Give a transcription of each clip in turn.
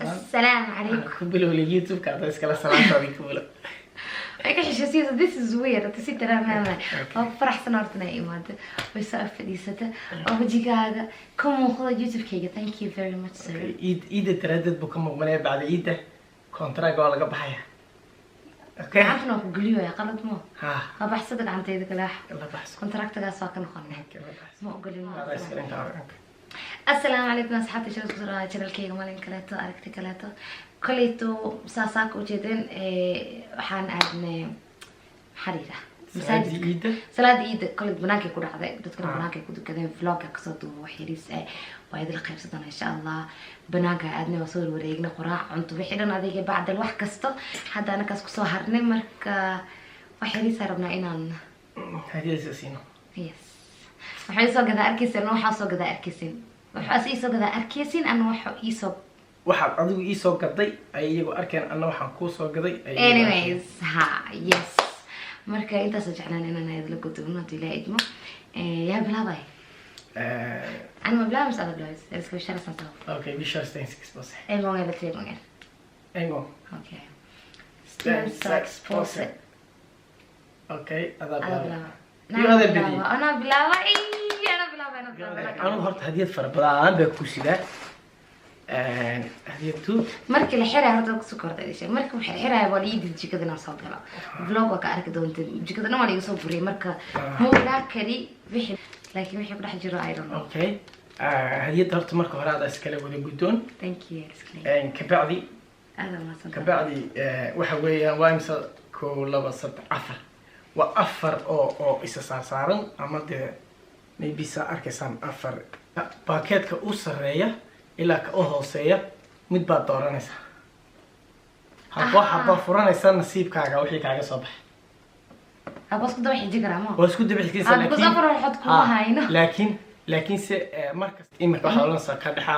السلام عليكم. قبلوا لي يوتيوب كذا اسكلا سلام عليكم ولا ايش حسيت this is weird تسيت انا ما فرح سنارتنا ايماد بس افديسته او وجهكاga كم خذ يوتيوب كيga thank you very much sir. ايد تردد بكم مغنيه بعد ايده كونتراك waa laga baxaya. اوكي عارفنا كقليو يا قلت مو ها بحسدك عن تيدك لاح الله بحس كونتراكتك سوا كان خلنا ما اقول هذا اسكلا انت السلام عليكم أصحابي شو اسمه شرا الكيغ مالين كلاته أركتي كلاته كليتو ساساك وجدين وحان أدنى حريرة مساجد سلاد إيد كل بناكي كل هذا بتذكر بناكي كل كذا فلوج أقصد وحريس وهذا القيب صدنا إن شاء الله بناكي أدنى وصور وريقنا قراع عنتو بحيرنا هذيك بعد الوح كسته حتى أنا كسكو سهرني مرك وحريس هربنا إنان هذه أساسينه يس وحريس وقذا أركيسين وحاس وقذا أركيسين waxaas ii soo gadaa arkeysin ana waxa ii soo waxaad adigu ii soo gaday ay iyagu arkeen ana waxaan ku soo gaday anyways ha yes marka intaas jeclaan inaan idla gudubno dilaa idmo yaa bilaabay ana ma bilaabay sada bilaabay iska shara santo okay we shall stay six bas en gång eller 3 gånger en gång okay sten sax påse okay ada bilaabay ana bilaabay أنا هرت هدية فربضان بكوسيدا هدية توت مركي الحيرة هرت سكر تدريش مركي الحيرة وليد جيكده نصاب كلا فلوج وكأرك دون جيكده نوع اللي يصوب بري مركا مو لا كري بيحب لكن بيحب راح يجرا أيضا أوكي هدية هرت مركو هذا إسكالة ولا جدون thank you إسكالة كبعدي هذا ما صدق كبعدي وحوي وامسا كل بسط عفر وأفر أو إساسارن أما ده maybe saa arkaysaan afar baakeedka u sareeya ilaa ka u hooseeya mid baad dooranaysaa hadba furanaysaa nasiibkaaga wixii kaaga soo baxay abasku daba xijigara ma waa isku daba xijigaysaa laakiin se markas imika waxa la soo ka dhaxa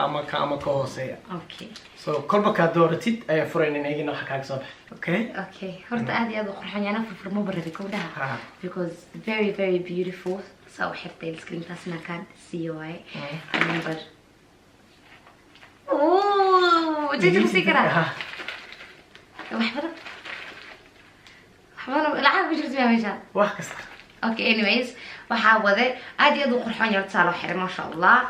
ama ka hooseeya okay so kolba ka dooratid ayaa furaynaa inagina waxa kaaga soo baxay okay horta aad iyo aad u qurxan yana furmo barada ku dhaha because very very beautiful سو حرتي السكرين تاسنا كان COI number اوه جيت مسكرة وحفظة حفظة العاب بجرت بيها مجال واحد كسر اوكي anyways وحاوذة عادي يدو قرحان يرتسالو حري ما شاء الله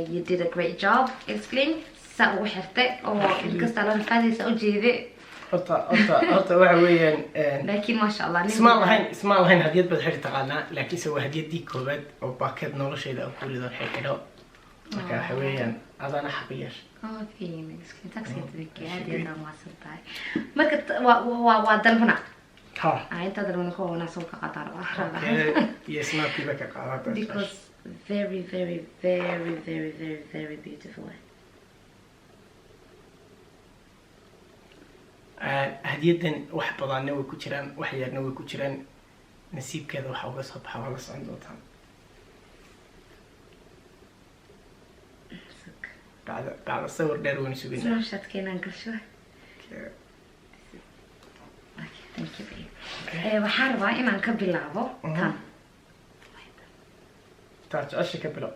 you did a great job السكرين سو حرتي او الكستالو الفادي سو جيدي horta waxa weeyaan laakiin ma sha Allah isma lahayn hadiyad bad xir taqaana laakiin se waa hadiyadii koobaad oo baakeed nolosheeda ku lido xidho marka waxa weeyaan adana xaqiiqo okay miski taxi hadiyada ma sabtay marka waa dalbana ha inta dalbana ko wana soo ka qatar yes ma kiba ka qaadata because very very very very very very beautiful هديتن wax badanna way ku jiraan wax yarna way ku jiraan nasiibkeeda waxa uga soo baxay wala socon doontaan بعد صور دير وين سوينا شنو شاتكينا نقشوا اوكي ثانك يو waxaan rabaa inaan ka bilaabo tan taas ashka bilaab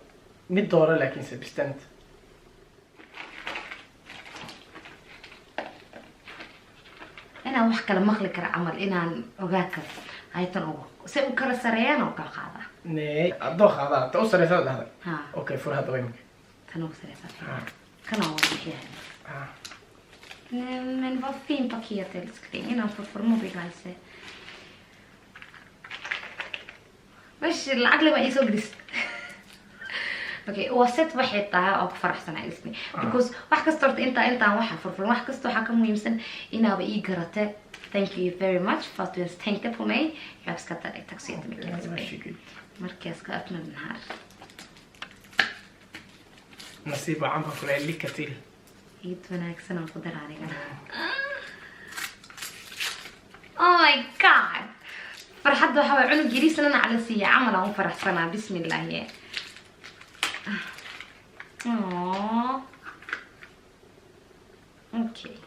mid doora laakiin substant أنا واحد كلام مخلي كر عمل إن أوجاك هاي تنو سو كر سريان أو كقاعدة ني الضخ هذا توصل يسال هذا ها أوكي فور هذا وين تنو سريان كان أول شيء ها men vad fin paket älskling innan för mobilgrejer. مش العقل ما يسوق ديس اوكي وسط waxay tahay oo ku faraxsanahay ismi because wax kastoorta inta waxa furfur wax kasto waxa ka muhiimsan inaaba ii garate thank you very much for this thank you for me yaab iska tahay taxi markaas ka afna nahar nasiiba amba kulay likatil id wanaagsan oo qadar aniga oh my god فرحت waxa way cunug yiriisana على سي عمل aan faraxsana bismillah okej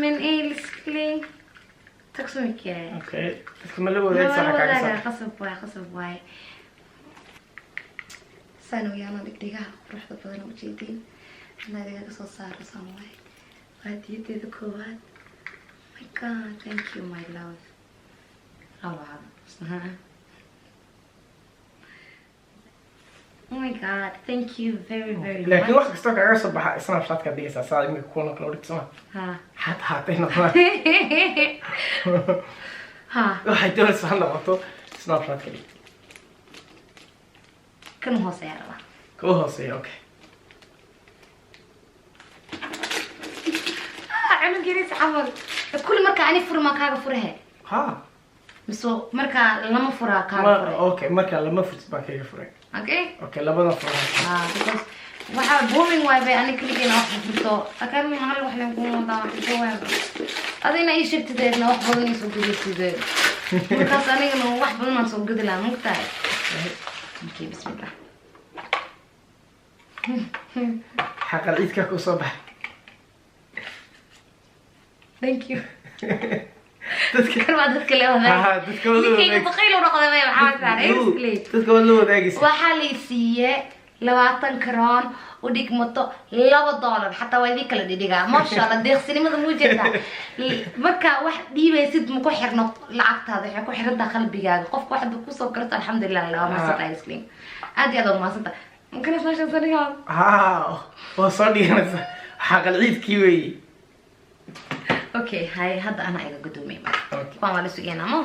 men älskling tack så mycket okej ska man lova det så här kanske qasab waay sano yana digdiga ruuxda badan oo jeedin nadiga ka soo saaro samay waadiyada koowaad. My god, thank you my love. Oh my god, thank you very very laakiin wax much. kastoo kaga soo baxa snapchat ka dhigaysaa saa imika kuwan kala dhigtama Ha. xad haatay noqdaan Ha. waxay doonaysaa noqoto snapchat ka dhig Kan hooseeya raba. kuu hooseeya okay عمل جريس عمل كل مركا أنا فرما كاغا فرها ha مسو مركا لما فرا كاغا ma فرها okay marka lama furtis baan kaga furay اوكي okay labada furay because waxa booming way bay ani kaligeena wax furto akan mahal wax leen ku wadaa jawaan adina ii sheegtay wax badan ii soo gudisay markaas anigana wax badan aan soo gudilaa mugtahay okay bismillah xaqal ciidka ku soo baxay thank you dadka kan waa dadka le wadaa ha dadka wada ninkayga baqiil u noqday bay maxaa saaray dadka wada wadaagaysa waxaa la siiyay 20 karoon u dhigmato $2 xataa waa idin kala dhidhigaa masha Allah deeqsinimada muu jirta marka wax dhiibaysid ma ku xirno lacagtaada waxay ku xirantaa qalbigaaga qofka wax ku soo karto alxamdulillah la ma soo ice cream aad iyo aad ma santa mumkin isma shan saniga ha oo soo dhiganaysa xaqal ciidkii weey okay hay hadda ana iga gudoomay okay waan wala sugeena ma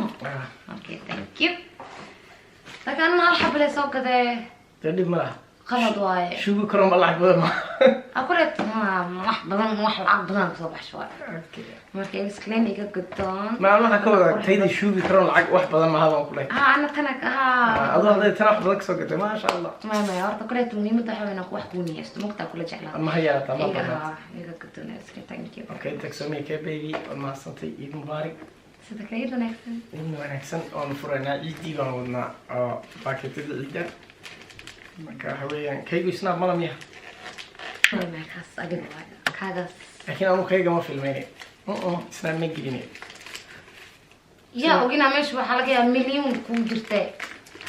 okay thank you lakin hal xable soo gaday tadib ma qalad waaye shugu karoon ma lacag badan ma أقولك wax badan wax lacag badan soo baxsho okay markay iskleen iga guddoon ma waxa ka wada taydi shugu karoon lacag wax badan ma hadan kulay أنا تنك adoo haday tan wax badan ka soo gatay ma sha Allah ما horta kuleet muhiimada waxa weyn wax ku niyeysto mugta kula jeclaa ma haya tamam iga guddoon iska thank you okay taxomi ka baby ma santay iid mubarak sida kayda wanaagsan in wanaagsan oo furana ciidii baan wadnaa oo baaketada ciida marka haween kaygu isna malam yahay ma kaas agad waa kaagas laakiin aanu kayga ma filmeeyay isna ma gelin ya ogina meesha waxa laga yaabaa milyan ku jirtay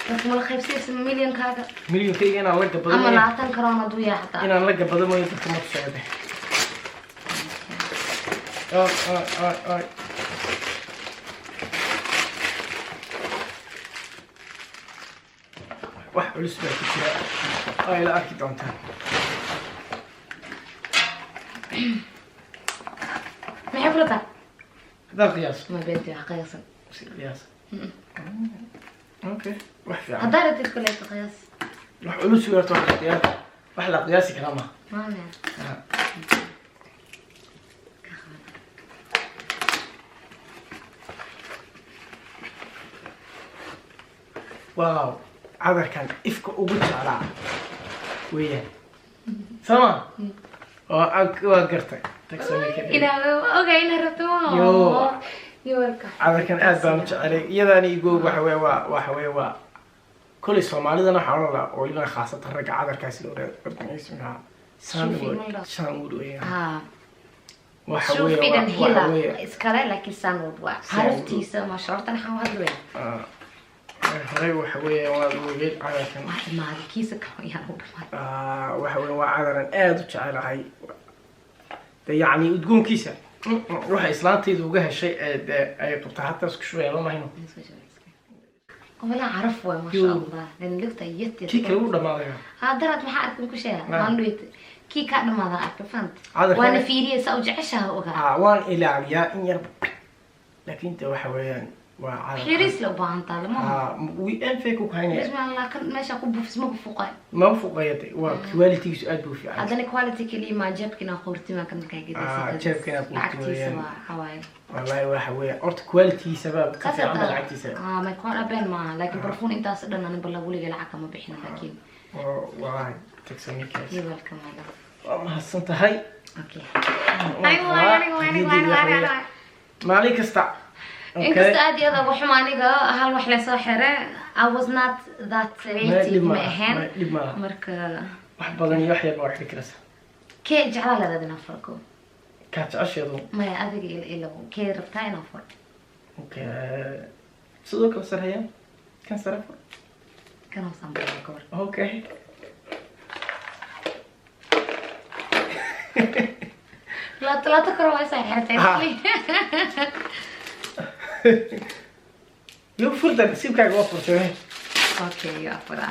dadka ma la qaybsaysa milyan kaaga milyan kayga inaan la gabado ama 20 karoon aduu yaa xataa inaan la gabado mooy dadka ma tusayday ay wax culus baa ku jira ay la arki doontaan ma xifrada هذا قياس ما بنتي قياسا قياس اوكي واحد فيها هدارت الكلية قياس راح اقول شو واحد قياس واحد قياسي كلامها ما أنا واو عذر كان افك وقلت على وياه سما وقرتك تكسمي كده إلى أوكي إلى رتوه يو. يوركا عذر كان أدبا عليك يداني يقول وحوي كل الصوماليين حاولوا ويلنا خاصة الرجع عذر كاس الأوراد ربنا يسمعها سانود وياه شوف إذا هلا إسكالة لكن سانود عرفتي سما شرط أنا حاول هذا هاي وحوي ويل عذر كان واحد ما هذا كيسك يا رب وحوي وعذر آد وشعر هاي يعني وتقوم كيسة روح إسلامتي ذوقها شيء أي قبضة حتى اسك شوية ما هنا ولا عرفوا ما شاء الله لأن لقطة يتي كي كلو ما ذا درت ما حقكم كل شيء ما نريد كي كان ما ذا أعرف فهمت هذا وأنا فيري سأوجع عشها وقع وان إلى عليا إن يرب لكن أنت وحويان وعلى حريص لو بان طال ما وين فيك وكاين بسم الله كان ماشي أقول بفس ما بفوقه ما فوق يدي وكواليتي سؤال بوفي هذا كواليتي كلي ما جابك ناخورتي ما كان كاي قد جابك أنا لعبتي سوا حواي والله وحوي أرت كواليتي سبب كثير عند لعبتي سبب ما يكون أبين ما لكن برفون أنت أصلا أنا بلا بقولي لعك ما بيحنا لكن والله تكسمي كاس يبغى كمان ما حسنت هاي أوكي أيوة ما عليك استع إنك استأدي هذا وحمانيجا هل وحلا ساحرة I was not that creative معهن مرك واحد بدني يحيى بواحد كرسة كي جعل هذا نفرقه كات أشياء ما أدري إلا كي ربطاي نفر أوكي صدق وصل هي كان صرفه كانوا صامبر كور أوكي لا تكرهوا ساحرتين يو فردا سيبكاga waa furtay اوكي يا فرا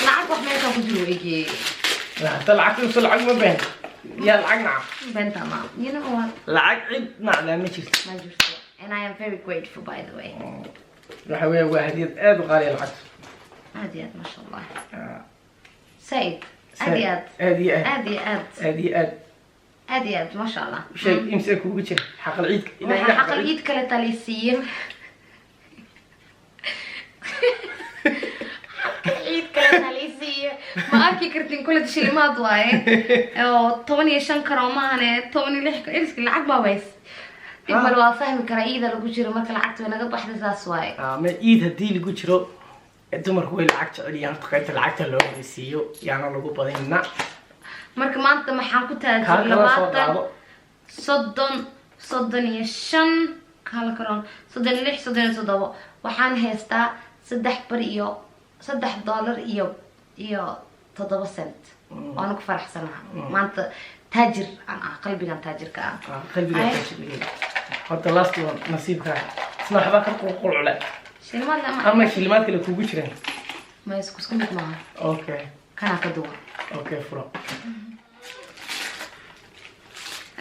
لعب واحد ما كان يجي لا طلعت وصل لعب ما بين يا لعب نعم بنت ما you know what لعب عيد نعم لا ما جرت ما جرت and I am very grateful by the way waxa weeye waa hadiyad aad u qaali lacag عاديات ما شاء الله سعيد عاديات عاديات ما شاء الله شيء يمسك وجهك حق العيد حق العيد كلا تاليسيين العيد كلا تاليسيين ما أكيد كرتين كل شيء ما ضواي أو طوني شنكر ومانة طوني لحق إيش العقبة بس يبغى الوافهم كرايدة لو جيرو ما كلعت وأنا قط واحدة زاسواي ما إيد هدي اللي جيرو الدمر هو العقد عليا تقيت العقد اللي هو يسيو يعني لو بدينا marka maanta maxaan ku taajir 25 kala karoon 36 waxaan haystaa $3 iyo $7 waan ku faraxsanahay maanta taajir aan qalbigan taajirka ah qalbigan taajir hadda last one nasiibka isna waxba ka qulqulcula shilmaad lama ama shilmaad kale kugu jiraan ma isku mid maaha okay kana ka duwan okay furo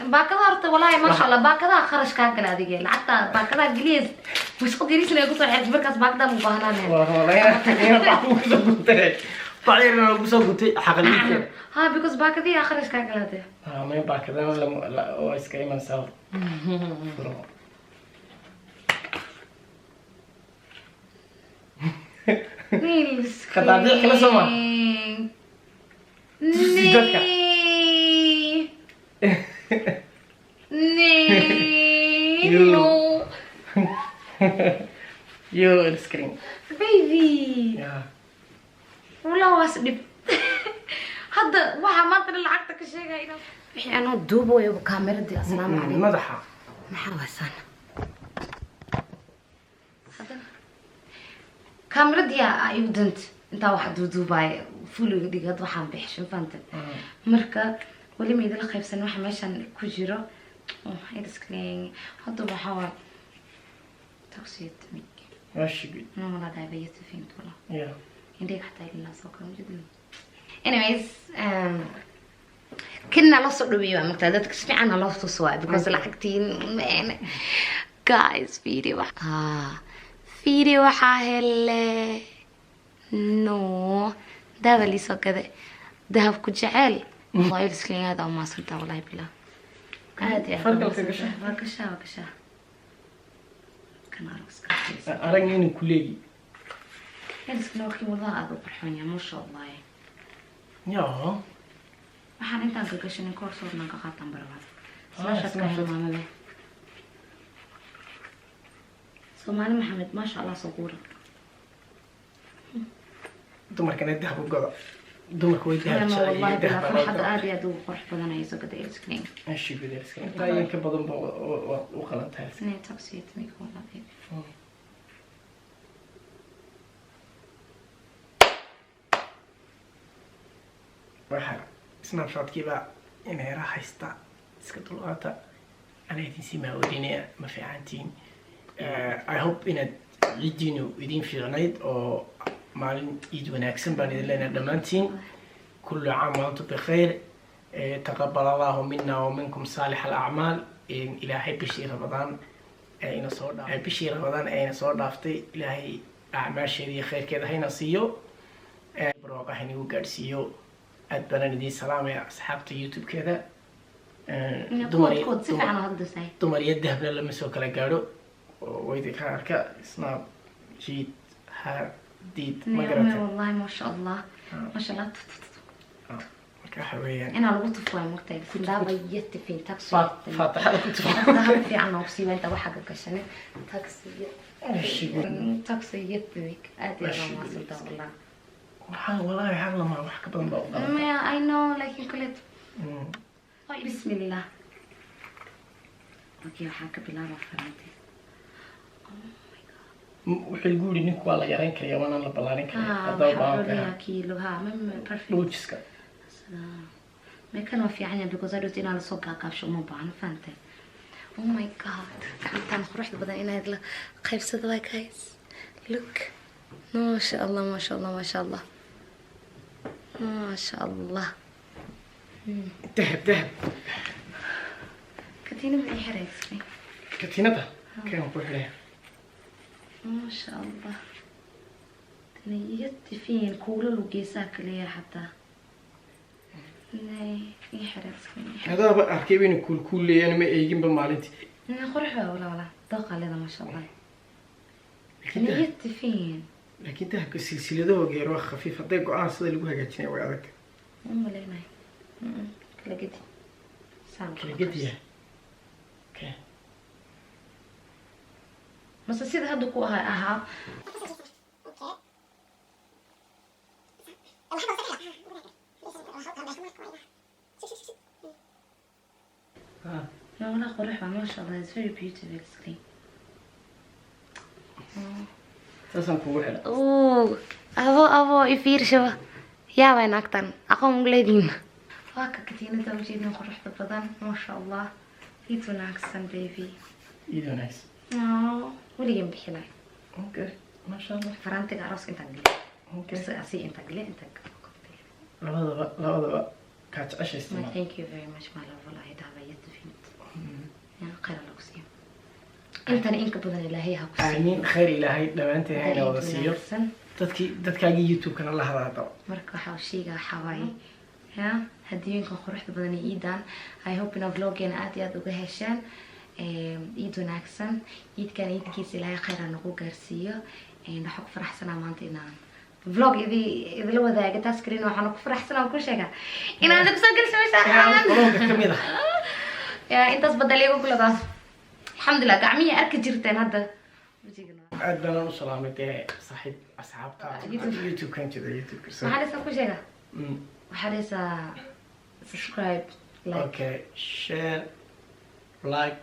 باكذا هرت والله ما شاء الله باكذا خرج كاكل هذه لعبتها باكذا جليز مش قدر يسمع يقول صحيح بركز باكذا مبهنا والله أنا بعوق زوجتي طعير زوجتي حقليك ها بيكوز باكذا خرج كاكل هذه ما باكذا ولا لا وايس كايمن سوا نيلس خطابي خلاص ما نيلو يو السكرين بيبي ولا واسدب هذا waxa maanta lacagta ka sheegayna wixii aan duubayo kaamirada asalaam calaykum madaxa maxaa wasan kaamirada ay u dant inta wax duubaay fuliga digad waxaan bixishin fanta marka wali meedal qaybsan waxa meeshan ku jiro السكرين حطوا بحوار تقسيط ميك ماشي بي والله ده بيت فين والله يا عندك حتى لنا سكر جدا anyways كنا لا صدوا بيوا مقتدات كسفي عنا لا تصوا because لعقتين guys فيديو وحاهل نو ده اللي سو كذا ذهب كجعل والله السكرين هذا ما صرت والله بالله عادي وكشا كان عرفت أرجعني كلية يلبس نوكي والله أبو برحونيا ما شاء الله يا waxaan intaan ka gashanay koor soorna ka qaataan barbaad slasha ka maamada Soomaali Maxamed ma sha Allah sabuura dumarkan dahab u gado dumarku way dahab wallahi bila farxad aad iyo aad u qurux badan ay soo gaday iskeen ايش بدي اسكن طيب كبدن وقلنتها سنه تقسيط ميكون هذه waxa snap shot kiba inay raaxaysta iska dulqaata anay si ma wadinaya ma fiicantiin I hope inaad ciidinu idin fiicnayd oo maalin ciid wanaagsan baan idin leenahay dhamaantiin kullu caam wa antum bikhair تقبل الله منا ومنكم صالح الأعمال إلهي بشي رمضان أين صور بشي رمضان أين صور دافتي إلهي أعمال شيء خير كذا هنا سيو بروقة هني وقارسيو أتبنى ندي سلام يا أصحابتي يوتيوب كذا دمري يده بلا لما سوك لقارو ويدي كاركا سناب جيت هار ديد مقرأت والله ما شاء الله ما شاء الله كحويان أنا لو طفوا مرتين في دابا يتفين تاكسي فاتحة كنت ذهب في عنا وسيبا أنت وحقك كشني تاكسي يتبيك أدي الله ما صدق والله والله حال ما وحكي بدن بقى ما I know like you كلت بسم الله أوكي حكي بالله رفرنتي wuxuu guuri ninku waa la yareyn kariyaa waana la ballaarin kariyaa hadaba baan ka kiilo ha perfect loojiska ما كانوا في عيني because I don't know الصوت كابش وما بعرف فهمت. Oh my god كان فرحت بدل إن هذا خايف صدق guys look ما شاء الله ما شاء الله ما شاء الله ما شاء الله. دهب كتينة بأي حريصني كتينة كم بحرية ما شاء الله تنيت فين كل الوجيساك ليه حتى لا يحرصني هذا بقى كيفين كل يعني ما يجين بمالتي أنا خرحة ولا ضاق على ما شاء الله تنيت فين لكن ده السلسلة ده غير خفيفة ده قاعد صدق اللي بها جاتني وعدك لينا لقيتي سام لقيتي اوكي بس سيد هادو كو اها لا ولا قرحة ما شاء الله it's very beautiful skin تسمع كوحلة اوه ابو يفير شو يا وين اكتر اقوم قليدين واكا كتينة توجيدنا قرحة بدن ما شاء الله ايتو ناكسن بيبي ايدو نايس ولي جنبي حلاي اوكي ما شاء الله فرانتك عروس انت قلي اوكي بس اسي انت قلي انت لا بقى كاتش ايش ما استمع thank you very much my love والله هيدا بيت فينت يا خير لوكسيا انت انك بدن الهي هاكسي امين خير الهي لو انت هنا ولا سيو dadkaagii youtube-kan la hadlaado marka waxa sheega xawaay ya hadiyinka quruxda badan iidan I hope in vlogena aad iyo aad uga heshaan iid wanaagsan iidkan iidkiisa ilaahay khayr nagu gaarsiiyo waxa ku faraxsanaa maanta inaan vlog idila wadaaga taas screen waxaan ku faraxsanaa ku sheega inaan dib soo galsamaysaan vlogga kamid ah ya intaas badaliyo kuladaas alxamdulillah gacmihi arki jirteen hadda aad baan u salaamay dee saaxiib asxaabta youtube kan jira youtube waxaa leesaa ku sheega waxaa leesaa subscribe like okay share like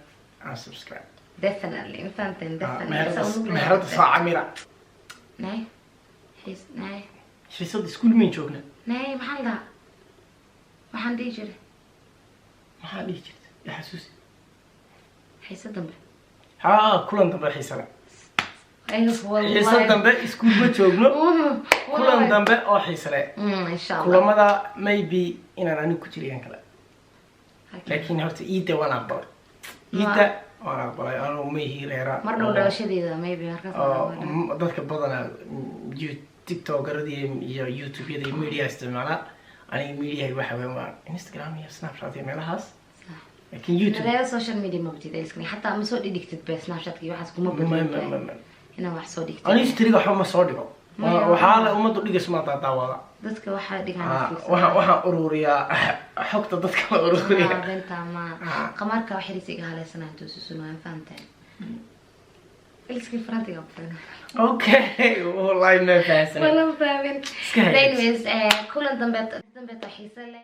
and subscribe definitely infantin definitely meherada saaca mira nay حيس nay xiisad iskuul min joogna nay maxaan dhahaa waxaan dhihi jiray maxaa dhihi jirta ya xasuusi xiisa dambe haa kulan dambe xiisada والله xiisa dambe iskuul ma joogno kulan dambe oo xiisa leh insha Allah kulamada maybe inaan anigu ku jiriyaan kale laakiin horta iida waan aqbalay iida waan aqbalay anuu ma hiireera mar dhow dhalashadeeda maybe markaas dadka badanaa tiktokeradii iyo youtube-yada iyo media isticmaala aniga mediaha waxa weyn waa instagram iyo snapchat iyo meelahaas laakiin youtube لا social media ما بتدي اسكني حتى ما سو ديكتد بس سناب شات كي waxaas kuma badalay ina wax soo dhigtay ani istriga waxa ma soo dhigo waxa la umadu dhigas ma daawada dadka waxa dhigaan waxa ururiyaa xogta dadka la ururiyaa benta ma qamarka wax xiriisiga halaysan intuu susunaan faanteen iski farantiga bafan okay wallahi ma fahansan wala fahmin anyways kulan dambe xiisa leh